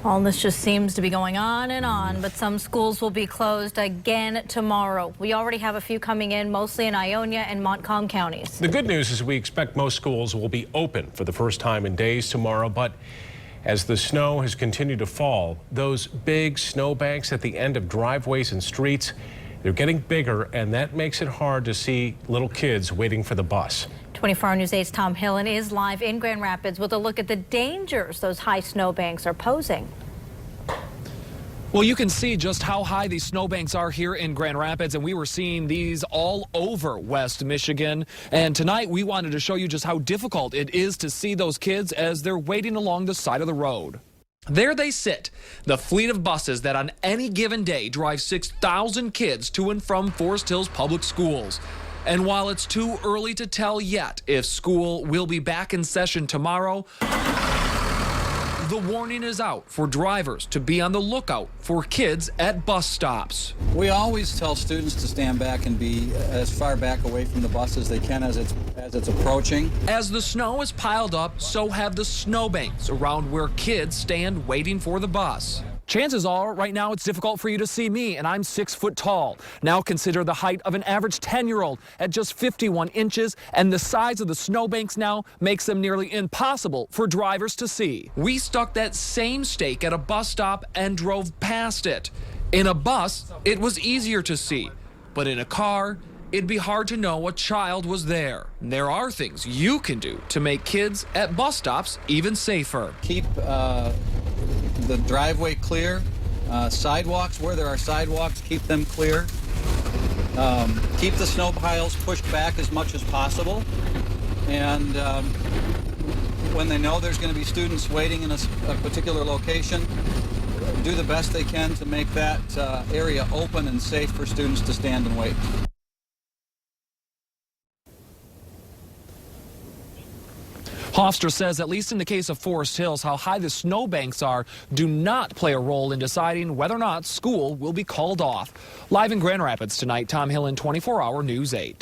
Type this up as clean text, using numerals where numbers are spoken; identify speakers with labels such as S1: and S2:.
S1: Well, this just seems to be going on and on, but some schools will be closed again tomorrow. We already have a few coming in, mostly in Ionia and Montcalm counties.
S2: The good news is we expect most schools will be open for the first time in days tomorrow, but as the snow has continued to fall, those big snowbanks at the end of driveways and streets, they're getting bigger, and that makes it hard to see little kids waiting for the bus.
S1: 24 News 8's Tom Hillen is live in Grand Rapids with a look at the dangers those high snowbanks are posing.
S3: Well, you can see just how high these snowbanks are here in Grand Rapids, and we were seeing these all over West Michigan. And tonight we wanted to show you just how difficult it is to see those kids as they're waiting along the side of the road. There they sit, the fleet of buses that on any given day drive 6,000 kids to and from Forest Hills Public Schools. And while it's too early to tell yet if school will be back in session tomorrow, the warning is out for drivers to be on the lookout for kids at bus stops.
S4: We always tell students to stand back and be as far back away from the bus as they can as it's approaching.
S3: As the snow is piled up, so have the snowbanks around where kids stand waiting for the bus. Chances are right now it's difficult for you to see me, and I'm 6 foot tall. Now consider the height of an average 10-year-old at just 51 inches, and the size of the snowbanks now makes them nearly impossible for drivers to see. We stuck that same stake at a bus stop and drove past it. In a bus, it was easier to see, but in a car, it'd be hard to know a child was there. There are things you can do to make kids at bus stops even safer.
S4: Keep the driveway clear, sidewalks where there are sidewalks, keep them clear. Keep the snow piles pushed back as much as possible. And when they know there's going to be students waiting in a particular location, do the best they can to make that area open and safe for students to stand and wait.
S3: Hofstra says, at least in the case of Forest Hills, how high the snowbanks are do not play a role in deciding whether or not school will be called off. Live in Grand Rapids tonight, Tom Hillen, 24 Hour News 8.